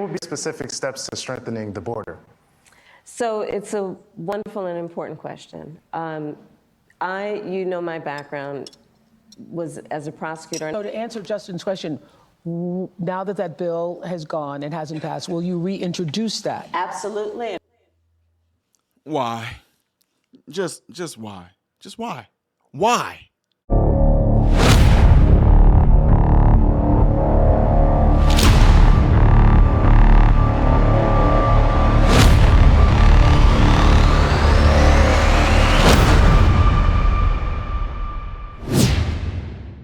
will be specific steps to strengthening the border? So it's a wonderful and important question. You know, my background was as a prosecutor. So to answer Justin's question, now that that bill has gone and hasn't passed, will you reintroduce that? Absolutely. Why? Just why? Just why? Why?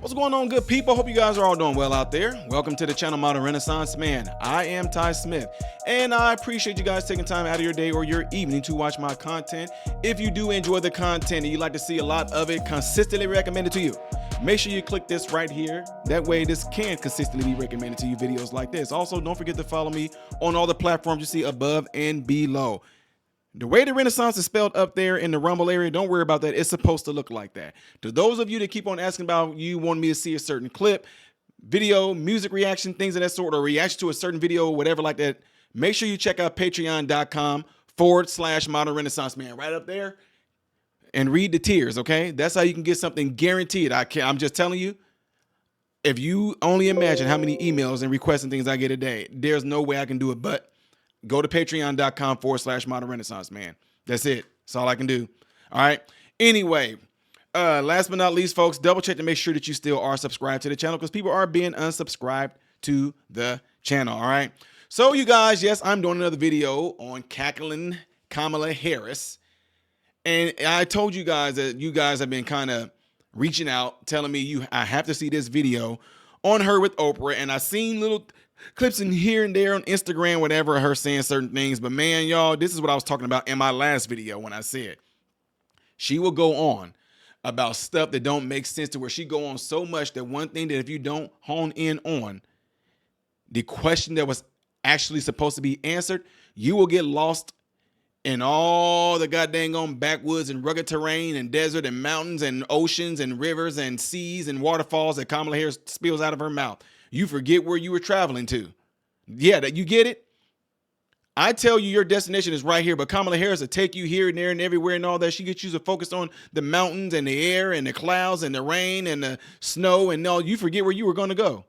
What's going on, good people? Hope you guys are all doing well out there. Welcome to the channel Modern Renaissance Man. I am Ty Smith, and I appreciate you guys taking time out of your day or your evening to watch my content. If you do enjoy the content and you'd like to see a lot of it consistently recommended to you, make sure you click this right here. That way this can consistently be recommended to you, videos like this. Also, don't forget to follow me on all the platforms you see above and below. The way the Renaissance is spelled up there in the Rumble area, don't worry about that. It's supposed to look like that. To those of you that keep on asking about you want me to see a certain clip, video, music reaction, things of that sort, or reaction to a certain video, whatever like that, make sure you check out patreon.com/Modern Renaissance Man right up there and read the tiers, okay? That's how you can get something guaranteed. I'm just telling you, if you only imagine how many emails and requests and things I get a day, there's no way I can do it but go to patreon.com/Modern Renaissance Man. That's it. That's all I can do. All right. Anyway, last but not least, folks, double check to make sure that you still are subscribed to the channel because people are being unsubscribed to the channel. All right. So you guys, yes, I'm doing another video on cackling Kamala Harris. And I told you guys that you guys have been kind of reaching out, telling me I have to see this video on her with Oprah. And I seen little clips in here and there on Instagram, whatever, her saying certain things. But man, y'all, this is what I was talking about in my last video when I said she will go on about stuff that don't make sense, to where she go on so much that one thing that if you don't hone in on the question that was actually supposed to be answered, you will get lost in all the goddamn on backwoods and rugged terrain and desert and mountains and oceans and rivers and seas and waterfalls that Kamala Harris spills out of her mouth. You forget where you were traveling to. Yeah, that you get it? I tell you your destination is right here, but Kamala Harris will take you here and there and everywhere and all that. She gets you to focus on the mountains and the air and the clouds and the rain and the snow and all. You forget where you were going to go.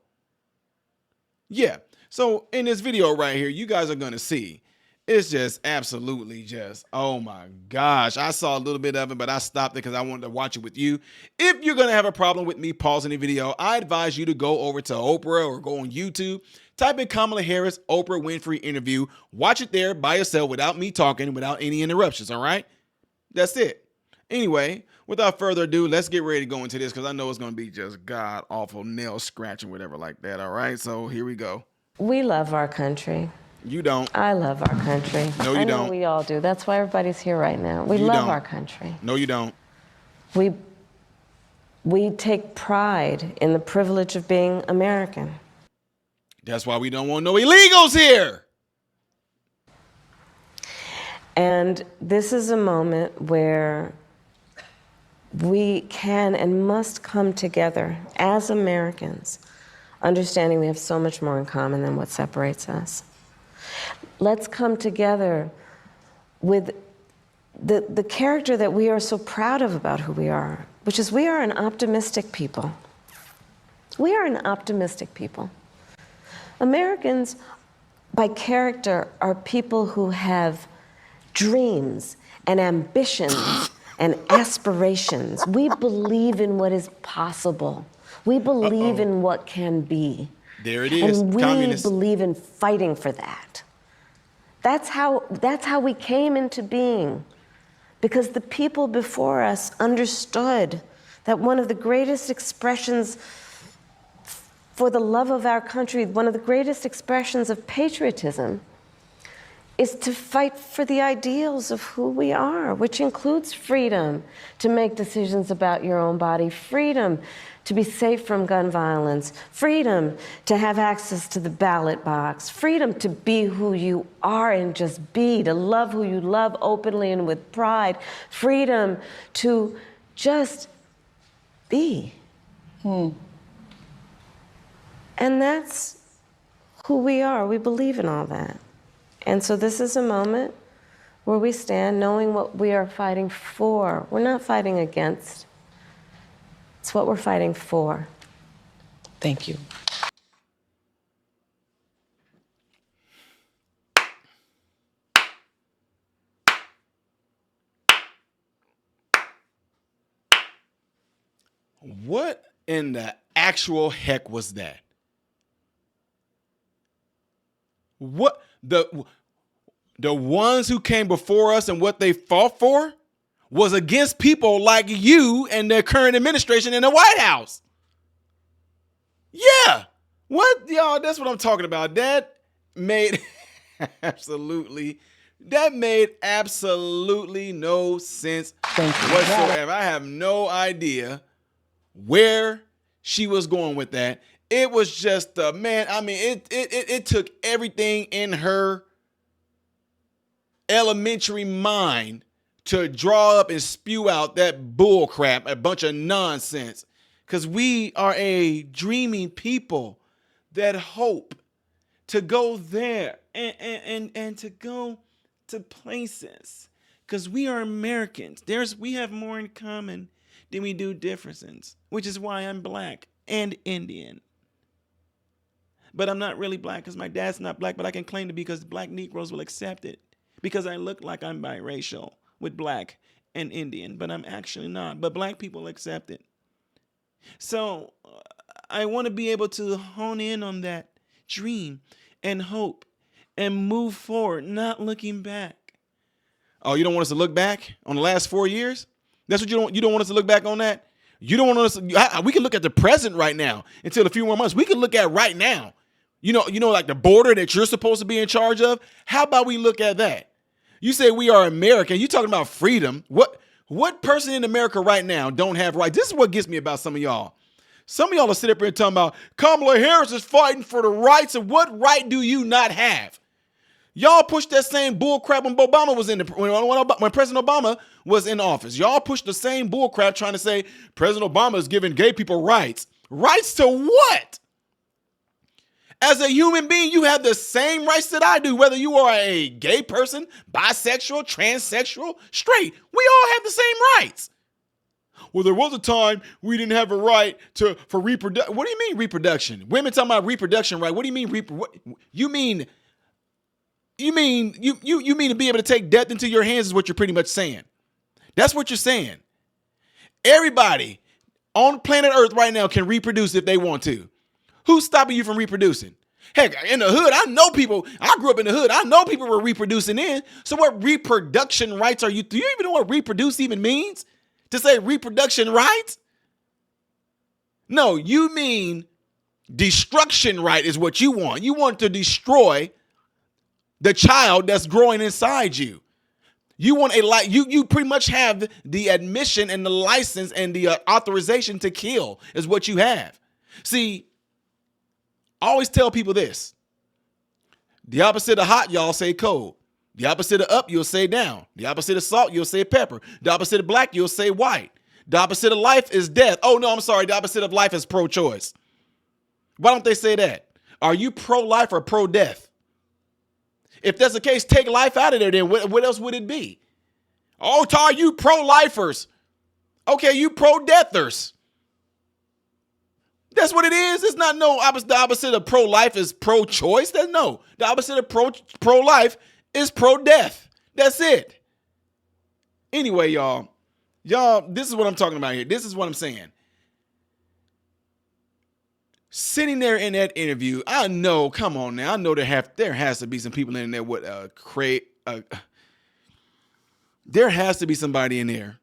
Yeah. So in this video right here, you guys are going to see, it's just absolutely just, oh my gosh. I saw a little bit of it, but I stopped it because I wanted to watch it with you. If you're going to have a problem with me pausing the video, I advise you to go over to Oprah or go on YouTube, type in Kamala Harris, Oprah Winfrey interview, watch it there by yourself without me talking, without any interruptions, all right? That's it. Anyway, without further ado, let's get ready to go into this because I know it's going to be just god-awful nail scratching, whatever like that, all right? So here we go. We love our country. You don't. I love our country. No, you I know don't. we all do. That's why everybody's here right now. We love our country. No, you don't. We take pride in the privilege of being American. That's why we don't want no illegals here. And this is a moment where we can and must come together as Americans, understanding we have so much more in common than what separates us. Let's come together with the character that we are so proud of about who we are, which is we are an optimistic people. We are an optimistic people. Americans, by character, are people who have dreams and ambitions and aspirations. We believe in what is possible. We believe in what can be. There it is. And we Communist. believe in fighting for that. That's how we came into being, because the people before us understood that one of the greatest expressions for the love of our country, one of the greatest expressions of patriotism, is to fight for the ideals of who we are, which includes freedom to make decisions about your own body, freedom to be safe from gun violence, freedom to have access to the ballot box, freedom to be who you are and just be, to love who you love openly and with pride, freedom to just be. And that's who we are. We believe in all that. And so this is a moment where we stand knowing what we are fighting for. We're not fighting against. It's what we're fighting for. Thank you. What in the actual heck was that? What the ones who came before us and what they fought for was against people like you and the current administration in the White House. Yeah. What, y'all, that's what I'm talking about. That made absolutely no sense whatsoever. I have no idea where she was going with that. It was just man, I mean, it took everything in her elementary mind to draw up and spew out that bull crap, a bunch of nonsense. Because we are a dreaming people that hope to go there and to go to places. Because we are Americans. We have more in common than we do differences, which is why I'm black and Indian. But I'm not really black because my dad's not black, but I can claim to be because black Negroes will accept it because I look like I'm biracial with black and Indian, but I'm actually not. But black people accept it. So I want to be able to hone in on that dream and hope and move forward, not looking back. Oh, you don't want us to look back on the last 4 years? That's what you don't want us to look back on that? You don't want us to, we can look at the present right now until a few more months. We can look at right now. You know, like the border that you're supposed to be in charge of. How about we look at that? You say we are American. You talking about freedom. What person in America right now don't have rights? This is what gets me about some of y'all. Some of y'all are sitting up here talking about Kamala Harris is fighting for the rights. And what right do you not have? Y'all pushed that same bull crap when Obama was when President Obama was in office. Y'all pushed the same bull crap trying to say President Obama is giving gay people rights. Rights to what? As a human being, you have the same rights that I do, whether you are a gay person, bisexual, transsexual, straight. We all have the same rights. Well, there was a time we didn't have a right for reproduction. What do you mean reproduction? Women talking about reproduction right? What do you mean you mean to be able to take death into your hands is what you're pretty much saying. That's what you're saying. Everybody on planet Earth right now can reproduce if they want to. Who's stopping you from reproducing? Heck, in the hood, I know people. I grew up in the hood. I know people were reproducing in. So what reproduction rights are you? Do you even know what reproduce even means? To say reproduction rights? No, you mean destruction right is what you want. You want to destroy the child that's growing inside you. You want you pretty much have the admission and the license and the authorization to kill is what you have. See, I always tell people this. The opposite of hot, y'all say cold. The opposite of up, you'll say down. The opposite of salt, you'll say pepper. The opposite of black, you'll say white. The opposite of life is death. Oh, no, I'm sorry. The opposite of life is pro-choice. Why don't they say that? Are you pro-life or pro-death? If that's the case, take life out of there, then what else would it be? Oh, Tar, you pro-lifers. Okay, you pro-deathers. That's what it is. It's not no opposite. The opposite of pro-life is pro-choice. The opposite of pro-life is pro-death. That's it. Anyway, y'all, this is what I'm talking about here. This is what I'm saying. Sitting there in that interview, I know, come on now, I know there has to be some people in there with there has to be somebody in there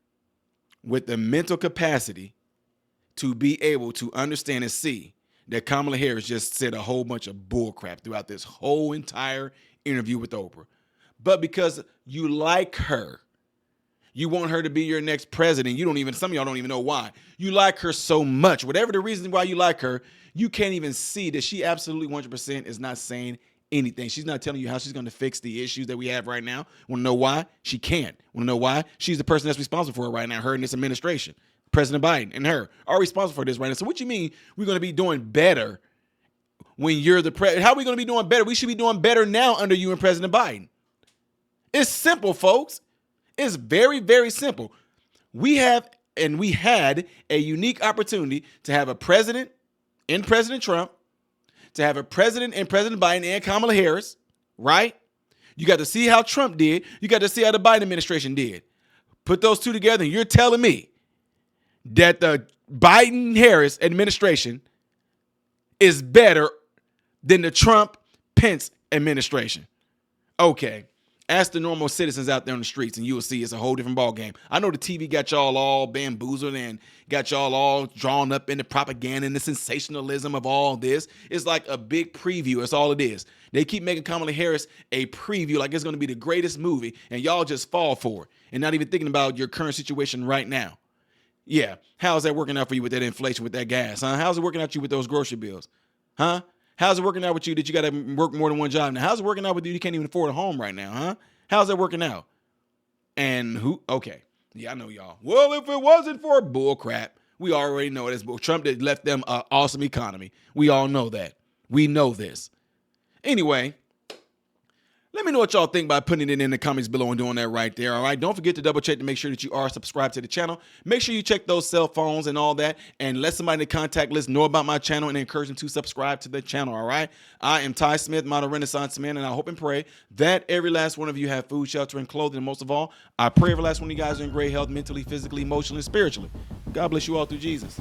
with the mental capacity to be able to understand and see that Kamala Harris just said a whole bunch of bullcrap throughout this whole entire interview with Oprah. But because you like her, you want her to be your next president. Some of y'all don't even know why. You like her so much. Whatever the reason why you like her, you can't even see that she absolutely 100% is not saying anything. She's not telling you how she's going to fix the issues that we have right now. Want to know why? She can't. Want to know why? She's the person that's responsible for it right now, her and this administration. President Biden and her are responsible for this right now. So what you mean we're going to be doing better when you're the president. How are we going to be doing better? We should be doing better now under you and President Biden. It's simple, folks. It's very, very simple. We have and we had a unique opportunity to have a president in President Trump, to have a president in President Biden and Kamala Harris, right? You got to see how Trump did. You got to see how the Biden administration did. Put those two together, and you're telling me that the Biden-Harris administration is better than the Trump-Pence administration. Okay. Ask the normal citizens out there on the streets, and you will see it's a whole different ballgame. I know the TV got y'all all bamboozled and got y'all all drawn up in the propaganda and the sensationalism of all this. It's like a big preview. That's all it is. They keep making Kamala Harris a preview like it's going to be the greatest movie, and y'all just fall for it and not even thinking about your current situation right now. Yeah, how's that working out for you with that inflation, with that gas, huh? How's it working out for you with those grocery bills, huh? How's it working out with you that you got to work more than one job now? How's it working out with you can't even afford a home right now, huh? How's that working out? And who? Okay. Yeah, I know y'all. Well, if it wasn't for bull crap, we already know this. Trump that left them an awesome economy. We all know that. We know this. Anyway, let me know what y'all think by putting it in the comments below and doing that right there. All right. Don't forget to double check to make sure that you are subscribed to the channel. Make sure you check those cell phones and all that, and let somebody in the contact list know about my channel and encourage them to subscribe to the channel. All right. I am Ty Smith, model Renaissance man, and I hope and pray that every last one of you have food, shelter, and clothing. And most of all, I pray every last one of you guys are in great health, mentally, physically, emotionally, spiritually. God bless you all through Jesus.